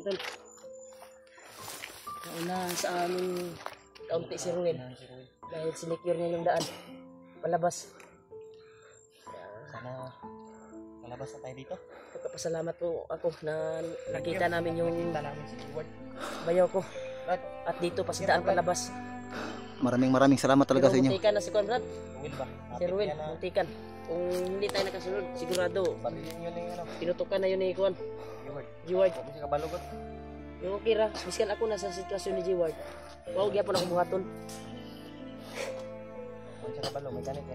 tol. Nauna sa aming kaunti si Ruel. Dahil sinecure niya yung daan. Palabas. Sana palabas na tayo dito. Nagpapasalamat po ako na nakita namin yung bayaw ko. At dito pa sa daan palabas. Maraming salamat talaga sa inyo. Muntikan na si Conrad. Si Ruel, muntikan. Kung hindi tayo nakasunod, sigurado. Tinutukan na yun ni Juan. G-Ward. Yung kira, miskan ako nasa sitwasyon ni G-Ward. Wow, gyapon ako buhaton.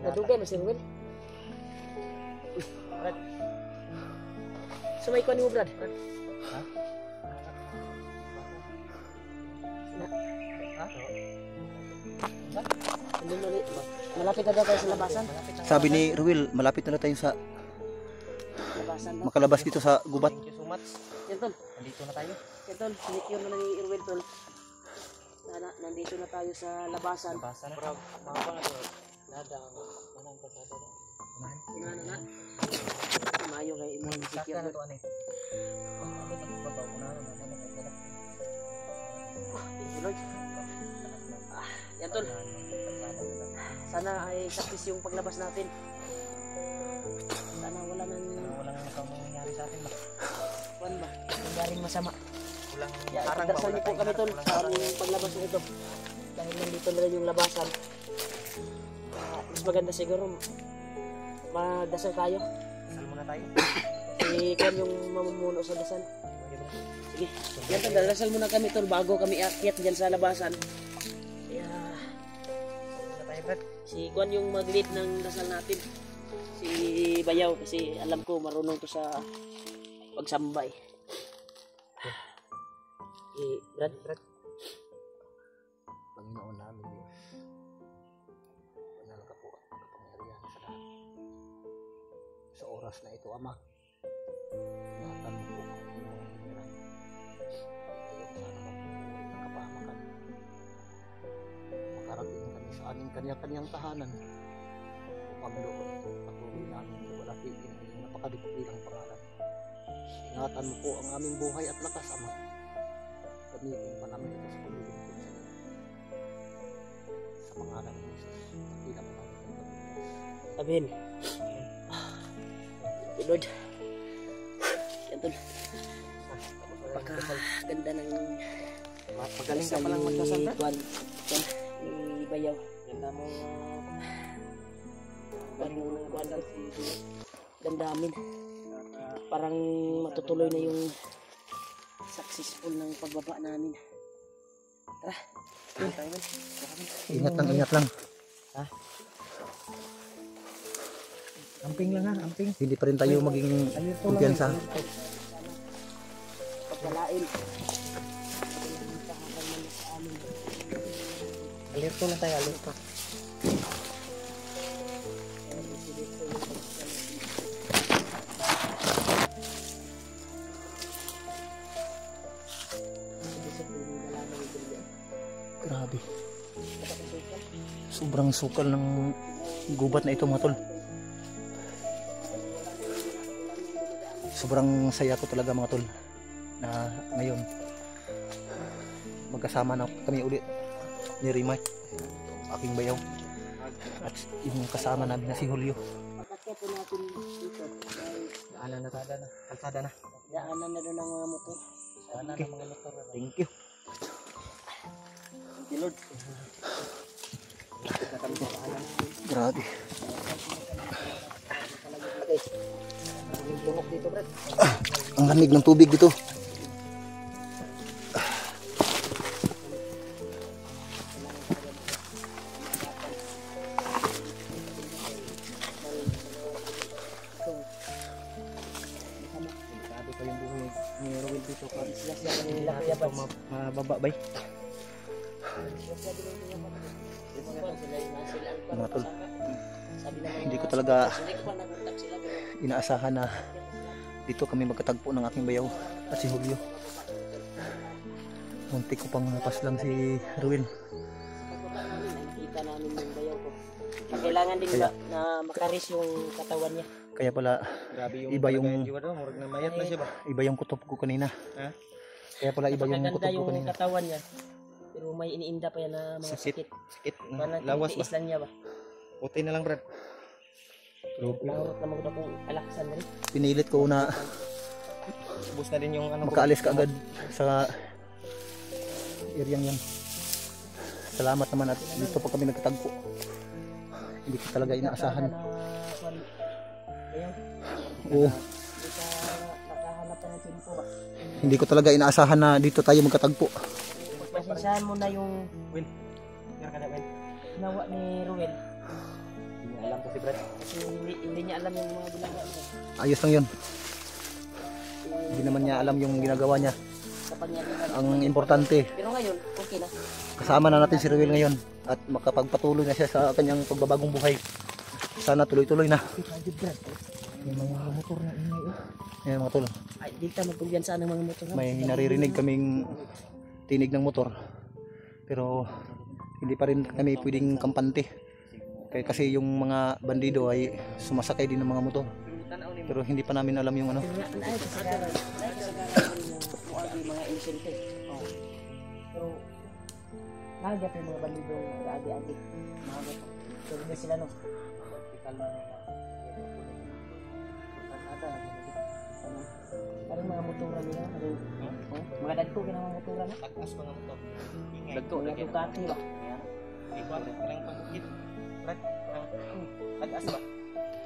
Nadugay mo si Ruel. Sumay ko ni mo, Brad. Ha? Malapit na daw tayo sa labasan. Sabi ni Ruel, malapit na tayo sa labasan. Makalabas dito sa gubat. Thank you so much. Yan tol. Nandito na tayo. Yan tol, sinicure na ni Ruel tol. Sana nandito na tayo sa labasan. Labasan na. Bro, mga pangalan. Nanang pasada na. Unahan na. Mayo kay mo ni Sakta secure. na to ani. Thank you Lord. Yan tol. Sana ay success yung paglabas natin. Sana walang nangyari sa atin ba? Kuan ba? Nangyaring masama. Walang Parang dasal niyo po kami tol sa aming paglabas nito. Dahil nandito na rin yung labasan. Mas maganda siguro magdasal tayo. Dasal muna tayo. Si Kuan yung mamumuno sa dasal. Sige. Yan tol, dasal muna kami tol bago kami aakyat dyan sa labasan. Kaya si Kuan yung mag-lead ng dasal natin. Si Bayaw kasi alam ko marunong to sa pagsambay. Brad. Panginoon namin Diyos. Banal ka po at kapangyarihan sa lahat. Sa oras na ito, Ama, ingatan mo po ang mga hinirang. Ayaw sana mapunuwi ng kapahamakan. Makarating kami sa aming kanya-kanyang tahanan. Pagloon, patuloy namin sa wala tigil ang iyong napakadiktilang pangalan. Ingatan mo po ang aming buhay at lakas, Ama. Gamitin pa namin ito sa paglilingkod sa iyo. Sa pangalan ni Jesus, nakila mo namin ang pagligtas. Amen. Lord. Yan tol. Ganda ng Magaling ka palang magdasal, Brad. Kuan ni Bayaw. Ganda mo. Damdamin. Parang matutuloy na yung successful ng pagbaba namin. Tara. Ingat lang. Ha? Amping lang ha, amping. Hindi pa rin tayo maging kumpiyansa. Pagkalain. Alerto lang tayo, alerto. Grabe. Sobrang sukal ng gubat na ito mga tol. Sobrang saya ko talaga mga tol na ngayon magkasama na kami ulit ni Rimay, aking bayaw, at yung kasama namin na si Julio. Pagkakya po natin dito. Daanan na, kalsada na. Daanan na doon ng mga motor. Daanan Okay. ng mga motor. Thank you. Thank you Lord. Grabe. Lumok dito Brad. Ang lamig ng tubig dito. Sabi ko yung buhay ni Rowel dito. Mababa bay. Mga tol, hindi ko talaga inaasahan na dito kami magkatagpo ng aking bayaw at si Julio. Muntik ko pang mapas lang si Ruel. Nakita namin yung bayaw ko. Kailangan din na makaris yung katawan niya. Kaya pala Grabe yung iba yung murag na mayat na siya ba? iba yung kutob ko kanina. Ha? Kaya pala iba yung Napakaganda kutob ko yung kanina. katawan niya. Pero may iniinda pa yan na mga sakit. Sakit. Parang Lawas ba? tinitiis lang niya ba? Puti na lang, Brad. Lahorot na magod akong alaksan rin. Pinilit ko na Ubus na din yung ano. makaalis ka agad sa area yan. Salamat naman at dito pa kami nagkatagpo. Hindi ko talaga inaasahan. Oo. Nakahanap ka ng tempo ba? Hindi ko talaga inaasahan na dito tayo magkatagpo. Pasensyahan mo na yung Win. Meron ka na, Win. ginawa ni Ruel. Hindi niya alam kasi, Brad. Kasi hindi niya alam yung mga ginagawa niya. Ayos lang yun. Hindi naman niya alam yung ginagawa niya. Kapag niya ginagawa. Ang importante, Pero ngayon, okay na. kasama na natin si Ruel ngayon at makapagpatuloy na siya sa kanyang pagbabagong buhay. Sana tuloy-tuloy na. May mga motor na ingay eh. Ayan mga tol, Ay, di ka magpulyansa ng mga motor. may naririnig kaming tinig ng motor. Pero hindi pa rin kami pwedeng kampante. Kaya kasi yung mga bandido ay sumasakay din ng mga motor. Pero hindi pa namin alam yung ano. Ay, kasagaran. Ay, kasagaran yung mga inosente. Oh. Pero, nagat yung mga bandido agi-agi. Nagat. Pero hindi sila no. Parang mga motoran nila. Mga dagko ka ng mga motoran. Tagpas mga motor. Ingay. Dagko, mga Ducati ba? Ikaw, parang pagkukit. Brad, parang tagas ba?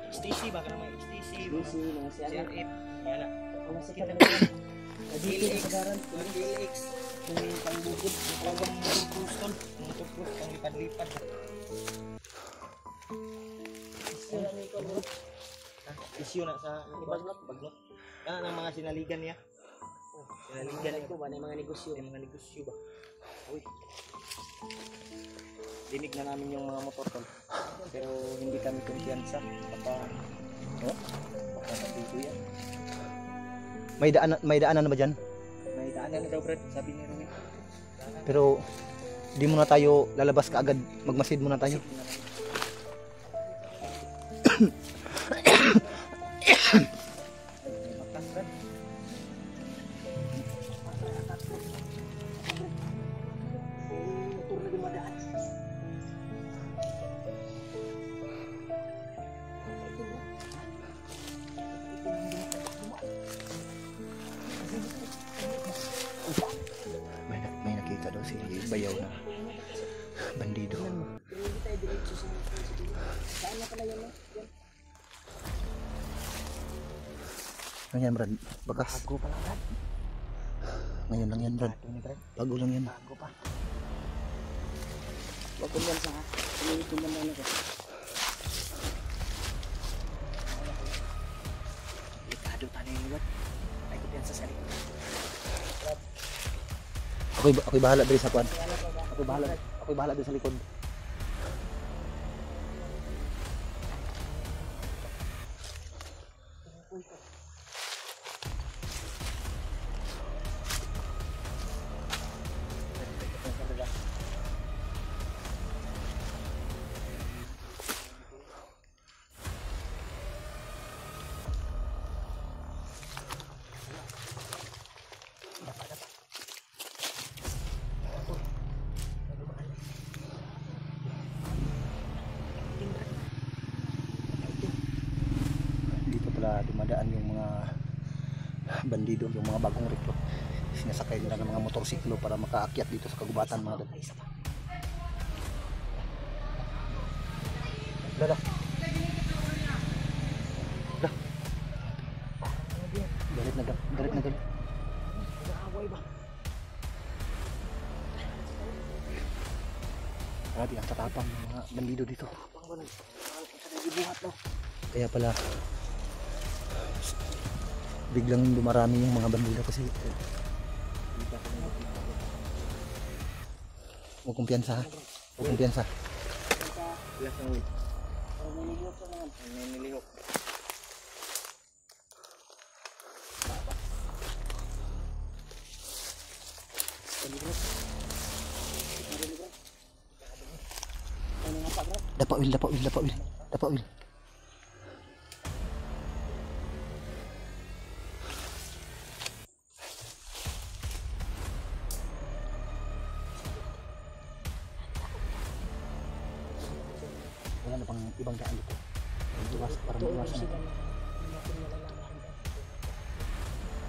HTC ba? Karang mga HTC. Busy, mga siya. CR8. Yan na. Mga siya talaga. Nagigil kasagaran. Mga PLX. Yung pangbukid. Talagang mga Houston. Mga tupros. Pang lipad-lipad. Sila ni ko. Issue na sa baglot. Ng mga sinaligan niya. Sinaligan niya. Ko ba na yung mga negosyo? Yung mga negosyo ba? Uy. Dinig na namin yung mga motor tol. Pero hindi kami kumpiyansa. Baka nandito yan. May daanan na ba dyan? May daanan na daw, Brad. Sabi ni Rumi. Pero di muna tayo lalabas kaagad. Magmasid muna tayo. Makas, Brad. Motor na dumadaan. May nakita daw si Bayaw na bandido. Pero hindi tayo diretso sa saan na pala yun? Ano yan Brad? Bakas. Bago pa lang Brad. Ngayon lang yan Brad. Bago lang yan. Bago pa. Huwag ko yan sa ulit yung naman ako. Likado tayo yung Brad. Ay ko yan sa sarili. Ako'y bahala dali sa kwan. Ako'y bahala dali sa likod. Dito pala dumadaan yung mga bandido, yung mga bagong recruit. Sinasakay nila ng mga motorsiklo para makaakyat dito sa kagubatan mga tol. Dala. Galit na galit. Nag-aaway ba? Grabe ang tatapang ng mga bandido dito. Ibuhat daw. Kaya pala biglang dumarami yung mga bandido kasi huwag kumpiyansa ha. Huwag kumpiyansa. Bilas ng wait. May nilihok ka naman. May nilihok. Ano nga pa Brad? Dapa oil. ibang daan dito. Para Ito, maiwasan sila natin. na hindi natin nalalaman.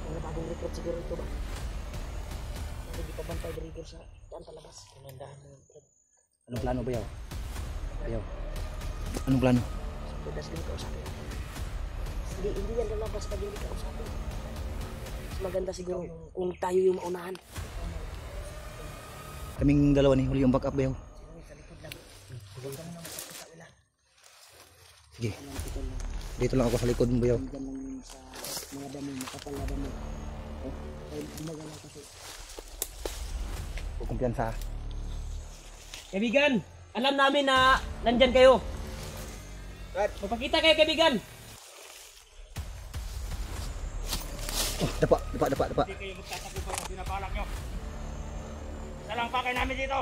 Mga bagong report siguro ito ba? Hindi pa bantay dito sa daan palabas. Pinandahan mo. Anong plano ba yaw? Bayaw. Anong plano? Pedas din ka usapin. Hindi yan lalabas pag hindi ka usapin. Mas maganda siguro kung tayo yung maunahan. Kaming dalawa ni huli yung backup bayaw. Sige. Dito lang ako sa likod mo bayaw. Mga dami, makapalaban mo. Magala kasi. Huwag kumpiyansa. Kaibigan, alam namin na nandyan kayo. Brad, Magpakita kayo, kaibigan. Oh, dapa. hindi kayo magtatagumpay sa pinapalak nyo. Salang pakay namin dito.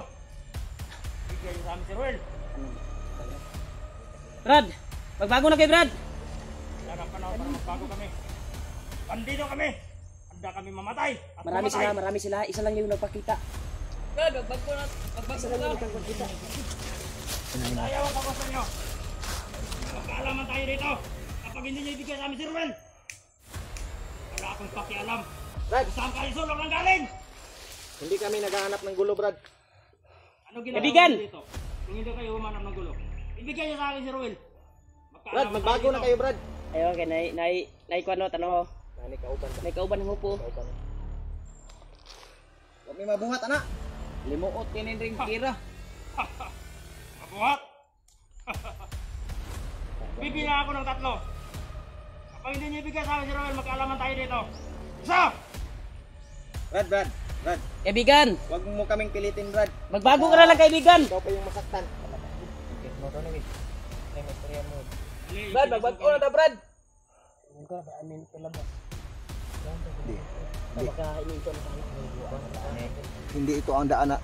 Bigyan nyo sa amin si Ruel. Brad, magbago na kayo, Brad. Yan ang panahon para magbago kami. Bandido kami. Handa kami mamatay. At Marami sila. Isa lang yung nagpakita. Brad, magbago na. Isa lang yung nagpakita. Ayaw ang kawasan nyo. Magkaalaman tayo dito. Kapag hindi nyo ibigay sa amin si Ruel. Wala akong pakialam. Brad, Saan kayo sulok ng galing? hindi kami naghahanap ng gulo, Brad. Ano ginagawa Kaibigan! nyo dito? Kung hindi kayo humanap ng gulo. Ibigay nyo sa akin si Ruel. Brad, magbago na kayo, Brad. Ayun, okay. Naikuan no, tanong ko. Nani kauban ba? May kauban ng hupo. Kauban. Huwag may mabuhat, anak. Limuot kinin ring kira. Mabuhat! Bibila ako ng 3. Kapag hindi nyo ibigay sa akin si Ruel, magkaalaman tayo dito. Isa! Brad. Kaibigan, Huwag mo kaming pilitin, Brad. magbago ka na lang, kaibigan. Ikaw pa yung masaktan. Brad, magbago na ta, Brad. Hindi ito ang daan na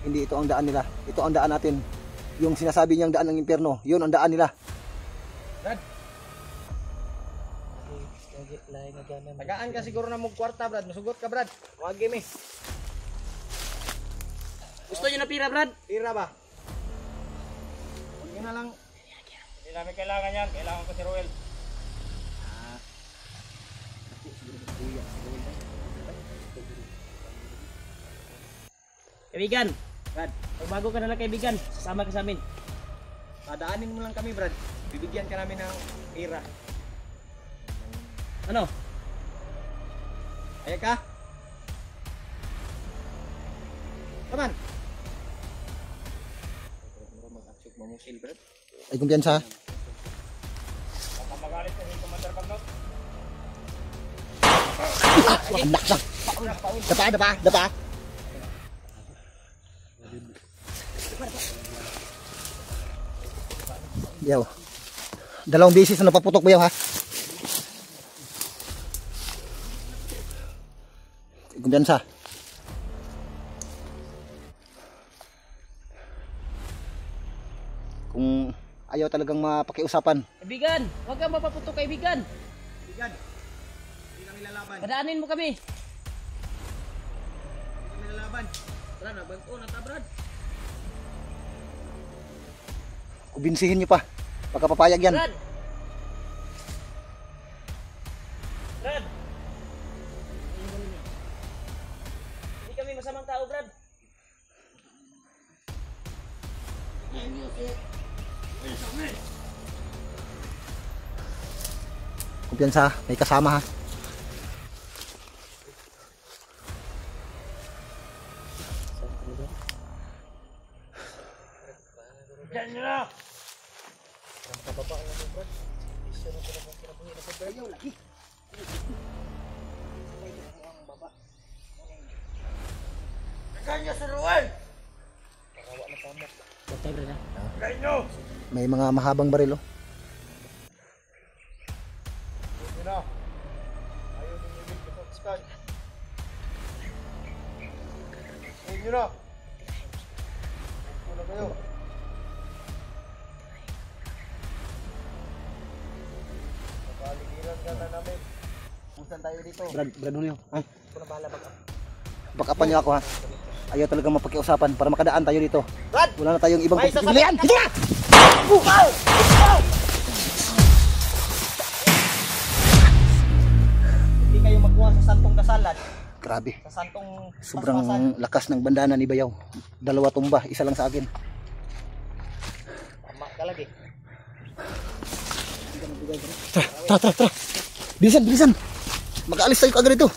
hindi ito ang daan nila. Ito ang daan natin. Yung sinasabi niyang daan ng impyerno, yun ang daan nila. Tagaan ka siguro na kwarta, Brad. Masugot ka, Brad. Huwag game eh. Gusto niyo na pira, Brad? Tira ba? Huwag nyo na lang. Hindi namin kailangan yan. Kailangan ko si Ruel. Kaibigan, Brad, magbago ka na lang, kaibigan. Sasama ka sa amin. Padaanin mo lang kami, Brad. Bibigyan ka namin ng tira. Ano? Ayag ka? Come on. Ay kumpiyansa. Baka magalit sa yung Commander Bagnot. Anak na. Dapa. Yaw. Dalawang beses na napaputok ba yaw ha? Kumpiyansa. Kung ayaw talagang mapakiusapan, Kaibigan, huwag kang mapaputok, kaibigan. Bigan. Hindi kami lalaban. Padaanin mo kami. Hindi kami lalaban. Brad, magbago na ta, Brad. kubinsihin nyo pa. Pagkapapayag yan. Brad! Brad! Hindi kami masamang tao, Brad. Kumpiyansa, may kasama ha. Diyan nyo na! Kanya si Ruel! Bantay, Brad, ha? Kaya nyo! May mga mahabang baril oh. Yun na. Ayaw din yung big sa sky. Yun na. Wala kayo. Pagkaligiran ka na namin. Pusan tayo dito. Brad Julio. Ay, Ako na bahala baka. backupan niyo ako ha. Ayaw talagang mapakiusapan para makadaan tayo dito. Brad! Wala na tayong ibang May pagpipilian. Sige na! Hindi kayo magkuha sa santong kasalan. Grabe. Sa santong Sobrang lakas ng bandana ni Bayaw. 2 tumba, isa lang sa akin. tama ka lagi. Tara. Bilisan. Mag-aalis tayo kagad ito.